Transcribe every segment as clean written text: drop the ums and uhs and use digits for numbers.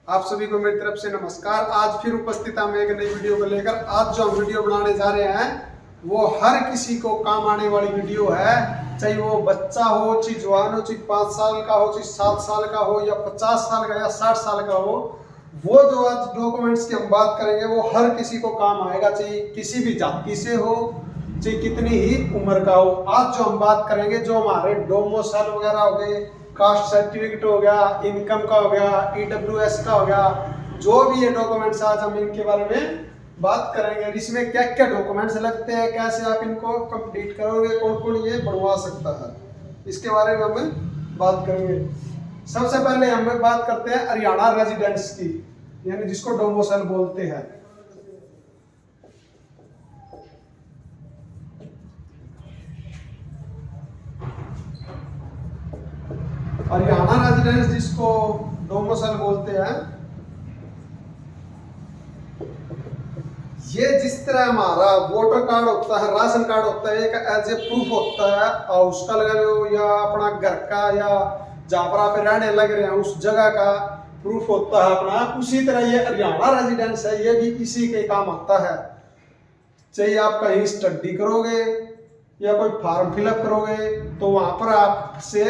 आप सभी को मेरी तरफ से नमस्कार। आज फिर उपस्थित हम एक नई वीडियो को लेकर। आज जो हम वीडियो बनाने जा रहे हैं वो हर किसी को काम आने वाली वीडियो है। चाहे वो बच्चा हो, चाहे जवान हो, चाहे 5 साल का हो, चाहे 7 साल का हो, या 50 साल का या 60 साल का हो। वो जो आज डॉक्यूमेंट्स की हम बात करेंगे वो हर किसी को काम आएगा, चाहे किसी भी जाति से हो, चाहे कितनी ही उम्र का हो। आज जो हम बात करेंगे जो हमारे डोमोसाइल वगैरह हो गए, कास्ट सर्टिफिकेट हो गया, इनकम का हो गया, ईडब्ल्यूएस का हो गया, जो भी ये डॉक्यूमेंट्स आज हम इनके बारे में बात करेंगे। इसमें क्या क्या डॉक्यूमेंट्स लगते हैं, कैसे आप इनको कंप्लीट करोगे, कौन कौन ये बनवा सकता है, इसके बारे में हम बात करेंगे। सबसे पहले हम बात करते हैं हरियाणा रेजिडेंट्स की, यानी जिसको डोमोसाइल बोलते हैं। हरियाणा रेजिडेंस जिसको डोमोसाइल बोलते हैं, ये जिस तरह हमारा वोटर कार्ड होता है, राशन कार्ड होता है, एक एज ए प्रूफ होता है हाउस का लगा लो, या अपना घर का, या जहाँ पर आप रहने लग रहे हैं उस जगह का प्रूफ होता है अपना, उसी तरह ये हरियाणा रेजिडेंस है, ये भी इसी के काम आता है। चाहे आप कहीं स्टडी करोगे या कोई फॉर्म फिलअप करोगे तो वहां पर आपसे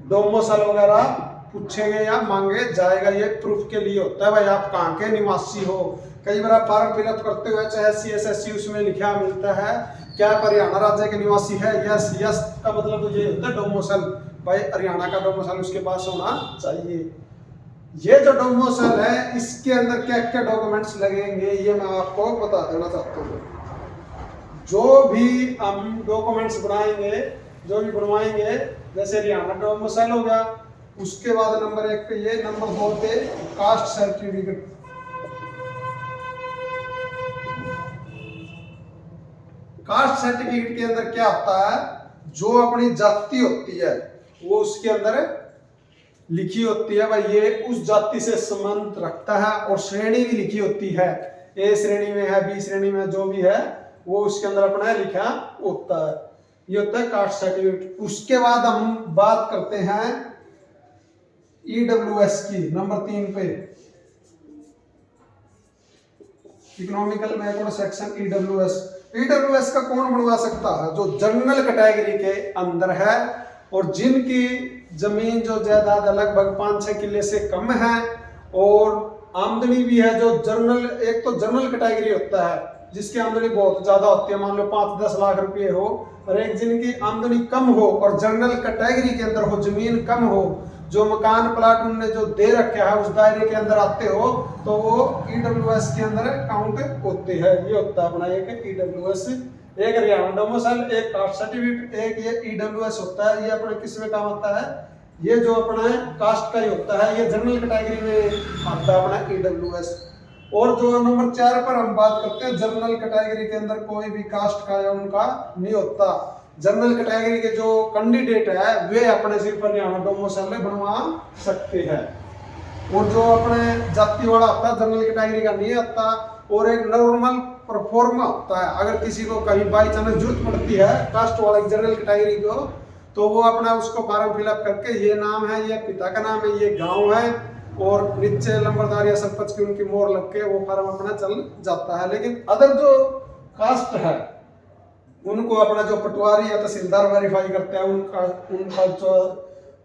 डोमोसाइल वगैरह पूछेंगे या मांगे जाएगा। ये प्रूफ के लिए होता है भाई आप कहाँ के निवासी हो। कई बार आप फॉर्म फिलअप करते हुए चाहे CSSC उसमें लिखा मिलता है क्या आप हरियाणा राज्य के निवासी है, यस यस का मतलब तो ये होता है डोमोसाइल, भाई हरियाणा का डोमोसाइल उसके पास होना चाहिए। ये जो डोमोसाइल है इसके अंदर क्या क्या डॉक्यूमेंट्स लगेंगे ये मैं आपको बता देना चाहता हूँ। जो भी हम डॉक्यूमेंट्स बनाएंगे, जो भी बनवाएंगे, जैसे हरियाणा डोमिसाइल हो गया, उसके बाद नंबर 1 पे ये, नंबर 2 पे कास्ट सर्टिफिकेट। कास्ट सर्टिफिकेट के अंदर क्या होता है, जो अपनी जाति होती है वो उसके अंदर लिखी होती है, भाई ये उस जाति से संबंध रखता है, और श्रेणी भी लिखी होती है, A श्रेणी में है, B श्रेणी में जो भी है वो उसके अंदर अपना लिखा होता है। ये होता है कास्ट सर्टिफिकेट। उसके बाद हम बात करते हैं EWS की, नंबर 3 पे, economical backward section EWS। EWS का कौन बनवा सकता है, जो जनरल कैटेगरी के अंदर है और जिनकी जमीन जो जायदाद लगभग 5-6 किले से कम है, और आमदनी भी है जो जनरल, एक तो जनरल कैटेगरी होता है जिसकी आमदनी बहुत ज्यादा होती है, मान लो 5-10 लाख रुपए हो, और एक जिनकी आमदनी कम हो और जनरल कैटेगरी के अंदर हो, जमीन कम हो, जो मकान प्लाट उनने जो दे रखा है उस दायरे के अंदर आते हो, तो वो EWS के अंदर काउंट होते हैं। ये होता है अपना एक EWS, एक हरियाणा डोमिसाइल, एक कास्ट सर्टिफिकेट, एक ये EWS होता है। ये अपने किस में काम आता है, ये जो अपना कास्ट का ही होता है, ये जनरल कैटेगरी में आता है अपना EWS। और जो नंबर 4 पर हम बात करते हैं, जनरल कैटेगरी के अंदर कोई भी कास्ट का या उनका नहीं होता। जनरल कैटेगरी के जो कैंडिडेट है वे अपने सिर्फ हरियाणा डोमिसाइल में बनवा सकते हैं, और जो अपने जाति वाला होता है जनरल कैटेगरी का नहीं आता। और एक नॉर्मल परफॉर्मा होता है, अगर किसी को कहीं बाई चांस जरूरत पड़ती है कास्ट वाले जनरल कैटेगरी को, तो वो अपना उसको फॉर्म फिलअप करके ये नाम है, ये पिता का नाम है, ये गाँव है, और नीचे नंबरदार या सरपंच की उनकी मोहर लग के वो फॉर्म अपना चल जाता है। लेकिन अदर जो कास्ट है उनको अपना जो पटवारी या तहसीलदार वेरीफाई करते हैं, उनका जो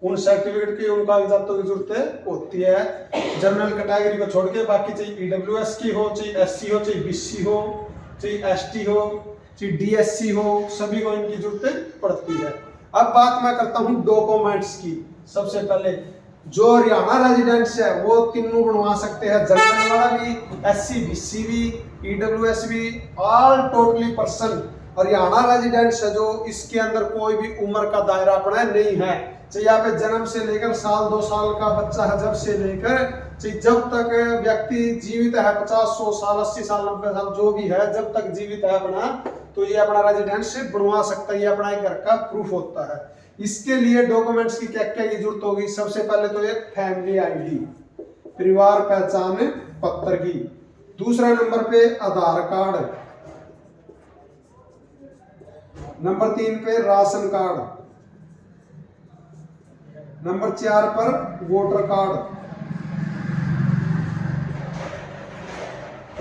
उन सर्टिफिकेट की उनका कागजातों की जरूरत होती है। जनरल कैटेगरी को छोड़ के बाकी चाहे EWS की हो, चाहे SC हो, चाहे BC हो, चाहे ST हो, चाहे DSC हो, सभी को इनकी जरूरत पड़ती है। अब बात मैं करता हूँ डॉक्यूमेंट्स की। सबसे पहले जो हरियाणा रेजिडेंट्स है वो तीनों बनवा सकते हैं, जनरल वाला भी, SC BC भी, EWS भी, all totally person Haryana residents है, जो इसके अंदर कोई भी उम्र का दायरा अपना नहीं है। चाहे यहाँ पे जन्म से लेकर 1-2 साल का बच्चा है, जब से लेकर चाहे जब तक व्यक्ति जीवित है, 50-100 साल, 80 साल, 90 साल जो भी है, जब तक जीवित है अपना, तो ये अपना रेजिडेंटशिप बनवा सकता है। ये अपना एक घर का प्रूफ होता है। इसके लिए डॉक्यूमेंट्स की क्या क्या की जरूरत होगी, सबसे पहले तो एक फैमिली ID, परिवार पहचान पत्र की। दूसरा नंबर पे आधार कार्ड, नंबर 3 पे राशन कार्ड, नंबर 4 पर वोटर कार्ड,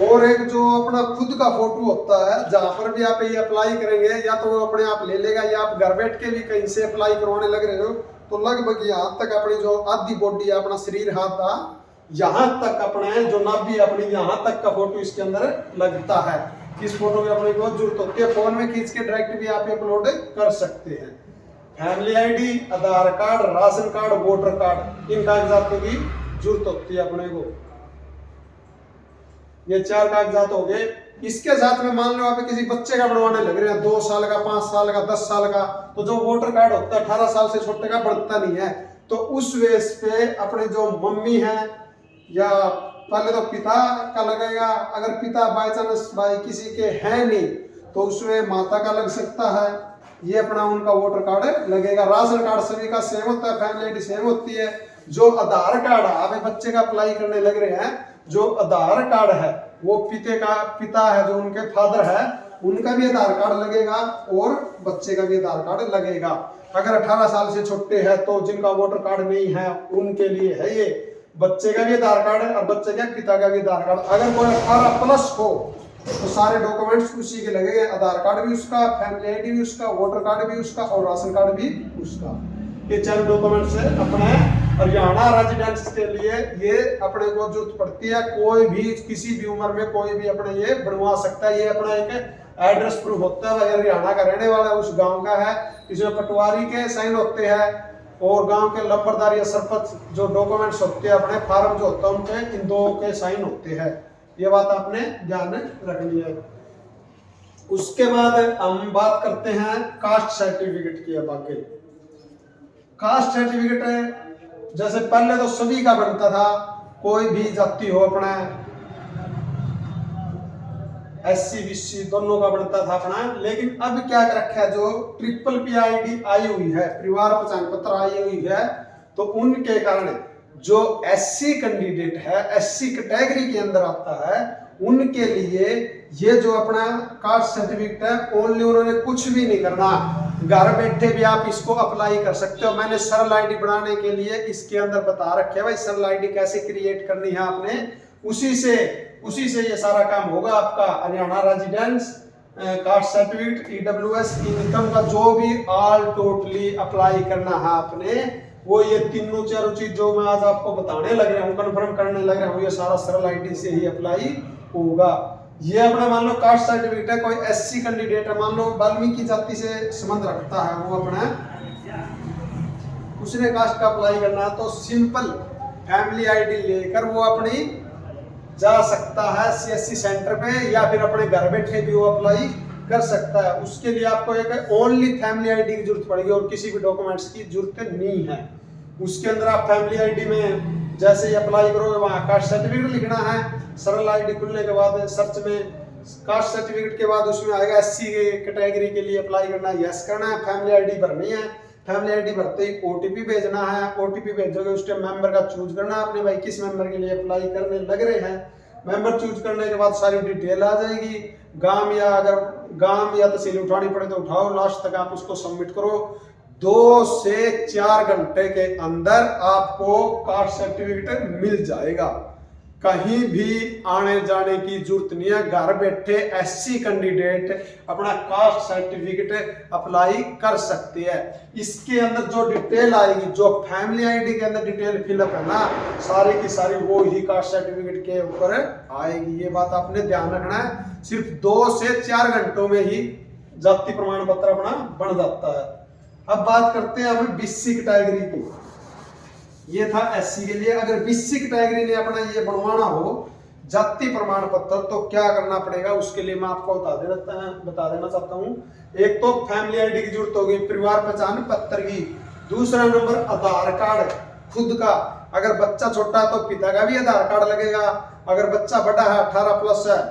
और एक जो अपना खुद का फोटो होता है, जहां पर भी आप ये अप्लाई करेंगे या तो वो अपने आप ले लेगा या आप घर बैठ के भी कहीं से अप्लाई करवाने लग रहे हो, तो लगभग यहाँ तक अपनी जो आधी बॉडी है, अपना शरीर हाथ का यहाँ तक अपने जो नाभि अपनी यहाँ तक का फोटो इसके अंदर लगता है। इस फोटो की अपने को जरूरत होती है, फोन में खींच के डायरेक्ट भी आप अपलोड कर सकते हैं। Family ID, Aadhaar card, ration card, voter card, इन कागजातों की जरूरत होती है अपने को। ये 4 कागजात हो गए। इसके साथ में मान लो आप किसी बच्चे का बनवाने लग रहे हैं, 2 साल का, 5 साल का, 10 साल का, तो जो वोटर कार्ड होता है 18 साल से छोटे का बनता नहीं है, तो उस बेस पे अपने जो मम्मी है या पहले तो पिता का लगेगा, अगर पिता बाई चांस भाई किसी के है नहीं तो उसमें माता का लग सकता है, ये अपना उनका वोटर कार्ड लगेगा। राशन कार्ड सभी का सेम होता है, फैमिली आईडी सेम होती है। जो आधार कार्ड आप बच्चे का अप्लाई करने लग रहे हैं, जो आधार कार्ड है वो पिता है, जो उनके फादर है उनका भी आधार कार्ड लगेगा और बच्चे का भी आधार कार्ड लगेगा। अगर 18 साल से छोटे हैं तो जिनका वोटर कार्ड नहीं है उनके लिए है ये, बच्चे का भी आधार कार्ड है और बच्चे के पिता का भी आधार कार्ड। अगर कोई 18+ हो तो सारे डॉक्यूमेंट्स उसी के लगेंगे, आधार कार्ड भी उसका, फैमिली आईडी भी उसका, वोटर कार्ड भी उसका और राशन कार्ड भी उसका। ये 4 डॉक्यूमेंट्स है अपने हरियाणा रेजिडेंस के लिए, ये अपने को जरूरत पड़ती है। कोई भी किसी भी उम्र में कोई भी अपने ये बनवा सकता है। ये अपना एक एड्रेस प्रूफ होता है, हरियाणा का रहने वाला है, उस गांव का है। इसमें पटवारी के साइन होते हैं और गांव के लंबरदार या सरपंच जो डॉक्यूमेंट्स होते हैं अपने फॉर्म जो होता है उनके, इन 2 के साइन होते हैं। ये बात आपने ध्यान रखनी है। उसके बाद हम बात करते हैं कास्ट सर्टिफिकेट की। अब आगे कास्ट सर्टिफिकेट है, जैसे पहले तो सभी का बनता था, कोई भी जाति हो अपना, SC BC दोनों का बनता था अपना। लेकिन अब क्या रखा है, जो PPP ID आई हुई है, परिवार पहचान पत्र आई हुई है, तो उनके कारण जो SC कैंडिडेट है, SC कैटेगरी के अंदर आता है, उनके लिए ये जो अपना कास्ट सर्टिफिकेट है, ओनली उन्होंने कुछ भी नहीं करना, घर बैठे भी आप इसको अप्लाई कर सकते हो। मैंने सरल आईडी बनाने के लिए इसके अंदर बता रखे भाई, सरल आईडी कैसे क्रिएट करनी है आपने, उसी से ये सारा काम होगा आपका। Haryana residence, caste certificate, EWS, income का जो भी ऑल टोटली अप्लाई करना है आपने, वो ये तीनों 4 चीज जो मैं आज आपको बताने लग रहा हूँ, कन्फर्म करने लग रहा हूँ, ये सारा सरल आईडी से ही अप्लाई होगा। ये अपना मान लो कास्ट सर्टिफिकेट है, कोई SC कैंडिडेट है, मान लो वाल्मीकि जाति से संबंध रखता है वो अपना, उसने कास्ट का अप्लाई करना है, तो सिंपल फैमिली आईडी लेकर वो अपनी जा सकता है CSC सेंटर पे, या फिर अपने घर बैठे भी वो अप्लाई कर सकता है। उसके लिए आपको एक ओनली फैमिली आईडी की जरूरत पड़ेगी और किसी भी डॉक्यूमेंट्स की जरूरत नहीं है। उसके अंदर आप फैमिली आईडी में जैसे ही अप्लाई करोगे वहाँ कास्ट सर्टिफिकेट लिखना है। सरल आईडी खुलने के बाद सर्च में कास्ट सर्टिफिकेट के बाद उसमें आएगा SC कैटेगरी के लिए अप्लाई करना है, यस करना है, फैमिली आईडी भरनी है। फैमिली आईडी भरते ही OTP भेजना है, OTP भेजोगे उस टाइम मेंबर का चूज करना है अपने, भाई किस मेंबर के लिए अप्लाई करने लग रहे हैं। मेंबर चूज करने के बाद सारी डिटेल आ जाएगी, गांव या अगर गांव या तहसील उठानी पड़े तो उठाओ, लास्ट तक आप उसको सबमिट करो। 2 से 4 घंटे के अंदर आपको कास्ट सर्टिफिकेट मिल जाएगा। कहीं भी आने जाने की जरूरत नहीं है, घर बैठे SC कैंडिडेट अपना कास्ट सर्टिफिकेट अप्लाई कर सकते हैं। इसके अंदर जो डिटेल आएगी, जो फैमिली आईडी के अंदर डिटेल फिलअप है ना, सारी की सारी वो ही कास्ट सर्टिफिकेट के ऊपर आएगी। ये बात आपने ध्यान रखना है। सिर्फ 2 से 4 घंटों में ही जाति प्रमाण पत्र अपना बन जाता है। अब बात करते हैं हम BC कैटेगरी की। ये था SC के लिए। अगर BC कैटेगरी ने अपना ये बनवाना हो जाति प्रमाण पत्र, तो क्या करना पड़ेगा, उसके लिए मैं आपको बता देना चाहता हूँ। एक तो फैमिली आईडी की जरूरत होगी, परिवार पहचान पत्र की। दूसरा नंबर आधार कार्ड खुद का, अगर बच्चा छोटा है तो पिता का भी आधार कार्ड लगेगा। अगर बच्चा बड़ा है 18+ है,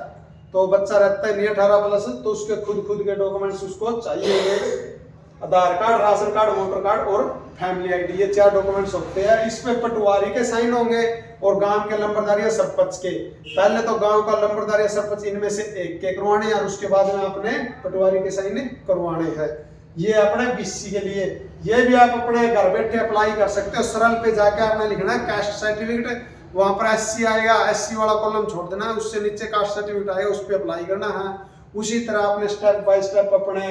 तो बच्चा रहता है नहीं 18+, तो उसके खुद के डॉक्यूमेंट्स उसको चाहिए। Aadhaar card, ration card, voter card और फैमिली आईडी, ये 4 डॉक्यूमेंट्स होते हैं। इसमें पटवारी के साइन होंगे और गांव के लंबरदार या सरपंच के। पहले तो गांव का लंबरदार या सरपंच इनमें से एक के करवाने और उसके बाद में अपने पटवारी के साइन करवाने हैं। ये अपने BC के लिए। ये भी आप अपने घर बैठे अप्लाई कर सकते हो। सरल पे जाके आपने लिखना है कास्ट सर्टिफिकेट, वहां पर एससी आएगा, एससी वाला कॉलम छोड़ देना है, उससे नीचे कास्ट सर्टिफिकेट आएगा, उस पर अप्लाई करना है। उसी तरह अपने स्टेप बाय स्टेप अपने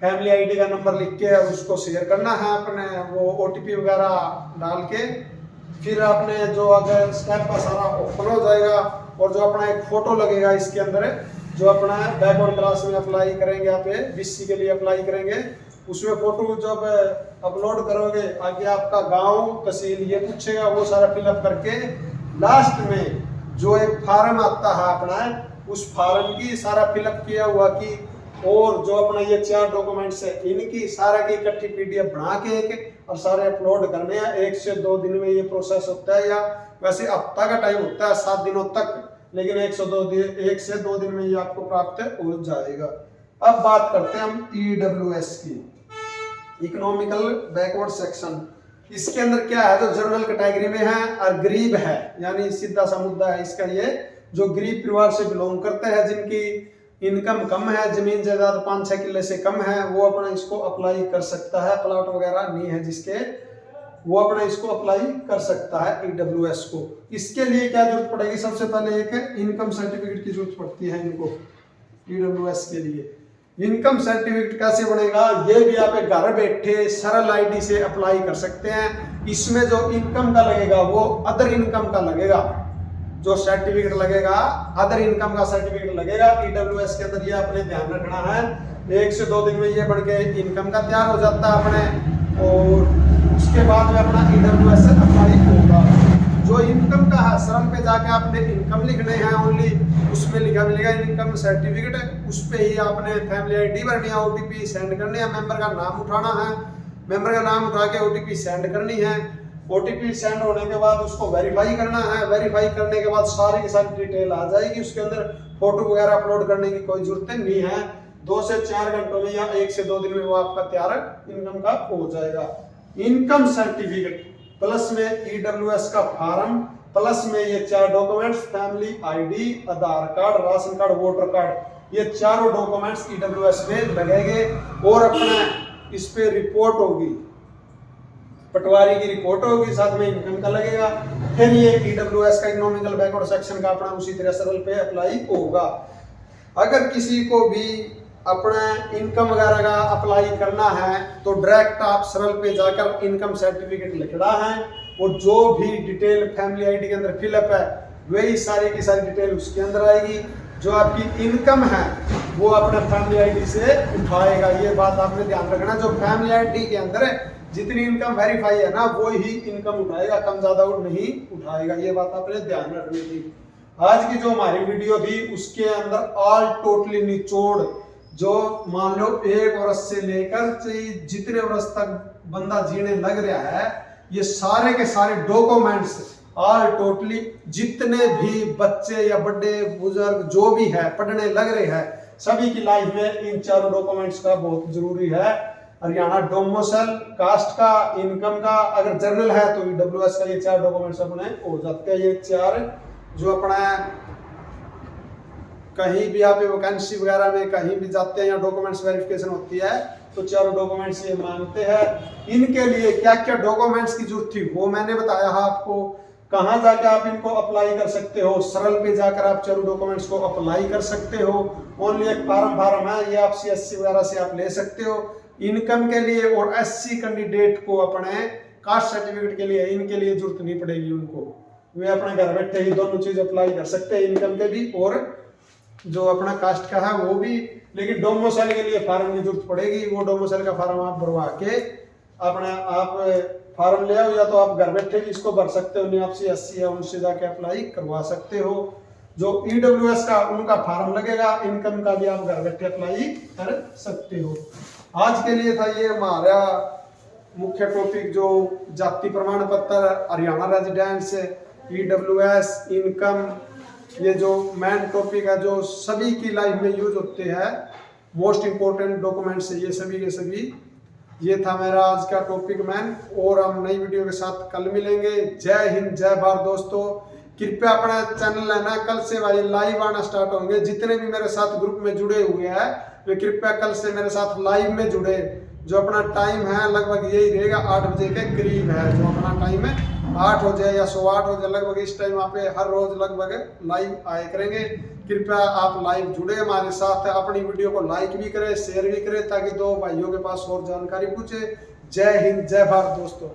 फैमिली आईडी का नंबर लिख के उसको शेयर करना है, अपने वो ओटीपी वगैरह डाल के। फिर आपने जो अगर स्टेप का सारा ओपन हो जाएगा और जो अपना एक फोटो लगेगा इसके अंदर, जो अपना बैकवर्ड क्लास में अप्लाई करेंगे, आप बीसी के लिए अप्लाई करेंगे, उसमें फोटो जब अपलोड करोगे आगे आपका गांव तहसील ये पूछेगा, वो सारा फिलअप करके लास्ट में जो एक फार्म आता है अपना, उस फार्म की सारा फिलअप किया हुआ की और जो अपना ये 4 डॉक्यूमेंट्स है इनकी सारा की इकट्ठी पीडीएफ बना के एक और सारे अपलोड करने हैं। 1 से 2 दिन में ये प्रोसेस होता है, या वैसे हफ्ता का टाइम होता है 7 दिनों तक, लेकिन 1 से 2 दिन में ये आपको प्राप्त हो जाएगा। अब बात करते हैं हम ईडब्ल्यूएस की, इकोनॉमिकल बैकवर्ड सेक्शन। इसके अंदर क्या है, जो जनरल कैटेगरी में है और गरीब है, यानी सीधा सा मुद्दा है इसका ये, जो गरीब परिवार से बिलोंग करते हैं, जिनकी इनकम कम है, जमीन जायदाद 5-6 किले से कम है, वो अपना इसको अप्लाई कर सकता है। प्लॉट वगैरह नहीं है जिसके, वो अपना इसको अप्लाई कर सकता है ईडब्ल्यूएस को। इसके लिए क्या जरूरत पड़ेगी, सबसे पहले एक इनकम सर्टिफिकेट की जरूरत पड़ती है इनको ईडब्ल्यूएस के लिए। इनकम सर्टिफिकेट कैसे बनेगा, ये भी आप एक घर बैठे सरल आईडी से अप्लाई कर सकते हैं। इसमें जो इनकम का लगेगा वो अदर इनकम का लगेगा, जो सर्टिफिकेट लगेगा अदर इनकम का सर्टिफिकेट लगेगा ईडब्ल्यूएस के अंदर, ये आपने ध्यान रखना है। 1 से 2 दिन में ये बढ़ के इनकम का तैयार हो जाता है अपने, और उसके बाद में अपना ईडब्ल्यूएस अप्लाई होगा। जो इनकम का है सरल पे जाके आपने इनकम लिखने हैं ओनली, उसमें लिखा मिलेगा इनकम सर्टिफिकेट, उस पे ही आपने फैमिली आईडी भरनी है, ओटीपी सेंड करनी है, मेंबर का नाम उठाना है, मेंबर का नाम उठा के ओटीपी सेंड करनी है। ओटीपी सेंड होने के बाद उसको वेरीफाई करना है, वेरीफाई करने के बाद सारी की सारी डिटेल आ जाएगी, उसके अंदर फोटो वगैरह अपलोड करने की कोई जरूरत नहीं है। 2 से 4 घंटों में या 1 से 2 दिन में वो आपका तैयार इनकम का हो जाएगा। इनकम सर्टिफिकेट प्लस में ईडब्ल्यूएस का फॉर्म, प्लस में ये 4 documents, family ID, Aadhaar card, ration card, voter card, ये चारों डॉक्यूमेंट्स ईडब्ल्यूएस में लगेंगे। और अपना इस पे रिपोर्ट होगी, पटवारी की रिपोर्ट होगी, साथ में इनकम का लगेगा। फिर ये ईडब्ल्यूएस का इकोनॉमिकल बैकवर्ड सेक्शन का अपना उसी तरह सरल पे अप्लाई होगा। अगर किसी को भी अपना इनकम वगैरह का अप्लाई करना है तो डायरेक्ट आप सरल पे जाकर इनकम सर्टिफिकेट लिखना है, और जो भी डिटेल फैमिली आईडी के अंदर फिलअप है वही सारी की सारी डिटेल उसके अंदर आएगी। जो आपकी इनकम है वो अपने फैमिली आईडी से उठाएगा, ये बात आपने ध्यान रखना। जो फैमिली आईडी के अंदर जितनी इनकम वेरीफाई है ना, वो ही इनकम उठाएगा, कम ज्यादा नहीं उठाएगा, ये बात आपने ध्यान रखनी थी। आज की जो हमारी वीडियो थी उसके अंदर ऑल टोटली निचोड़, जो मान लो 1 वर्ष से लेकर जितने वर्ष तक बंदा जीने लग रहा है, ये सारे के सारे डॉक्यूमेंट्स ऑल टोटली जितने भी बच्चे या बड़े बुजुर्ग जो भी है पढ़ने लग रहे हैं, सभी की लाइफ में इन चारों डॉक्यूमेंट्स का बहुत जरूरी है। हरियाणा डोमिसाइल, कास्ट का, इनकम का, अगर जनरल है तो ईडब्ल्यूएस का, ये 4 डॉक्यूमेंट्स अपने हो जाते हैं। ये 4 जो अपना कहीं भी आप वैकेंसी वगैरह में कहीं भी जाते हैं या डॉक्यूमेंट्स वेरिफिकेशन होती है तो 4 डॉक्यूमेंट्स ये मांगते हैं। इनके लिए क्या क्या डॉक्यूमेंट्स की जरूरत थी वो मैंने बताया है आपको। कहाँ जाकर आप इनको अप्लाई कर सकते हो, सरल पे जाकर आप 4 डॉक्यूमेंट्स को अप्लाई कर सकते हो। ओनली एक फार्म है, ये आप CSC वगैरह से आप ले सकते हो इनकम के लिए। और SC कैंडिडेट को अपने कास्ट सर्टिफिकेट के लिए इनके लिए जरूरत नहीं पड़ेगी उनको, वे अपने घर बैठे ही दोनों चीज अप्लाई कर सकते हैं, इनकम के भी और जो अपना कास्ट का है वो भी। लेकिन डोमिसाइल के लिए फार्म की जरूरत पड़ेगी, वो डोमिसाइल का फार्म आप भरवा के अपने आप फार्म ले आओ, या तो आप घर बैठे भी इसको भर सकते हो, नहीं आप CSC है उनसे जाके अप्लाई करवा सकते हो। जो EWS का उनका फार्म लगेगा, इनकम का भी आप घर बैठे अप्लाई कर सकते हो। आज के लिए था ये हमारा मुख्य टॉपिक, जो जाति प्रमाण पत्र, हरियाणा रेजिडेंस, EWS, इनकम, ये जो मेन टॉपिक है जो सभी की लाइफ में यूज होते हैं, मोस्ट इम्पोर्टेंट डॉक्यूमेंट्स है ये सभी के सभी। ये था मेरा आज का टॉपिक मैन, और हम नई वीडियो के साथ कल मिलेंगे। जय हिंद, जय भारत दोस्तों। कृपया अपना चैनल है ना, कल से भाई लाइव आना स्टार्ट होंगे। जितने भी मेरे साथ ग्रुप में जुड़े हुए हैं वे कृपया कल से मेरे साथ लाइव में जुड़े। जो अपना टाइम है लगभग यही रहेगा, 8 बजे के करीब है जो अपना टाइम है। 8 हो जाए या 108 हो जाए, लगभग इस टाइम आप हर रोज लगभग लाइव आए करेंगे। कृपया आप लाइव जुड़े हमारे साथ, अपनी वीडियो को लाइक भी करें, शेयर भी करें, ताकि दो भाइयों के पास और जानकारी पूछे। जय हिंद, जय भारत दोस्तों।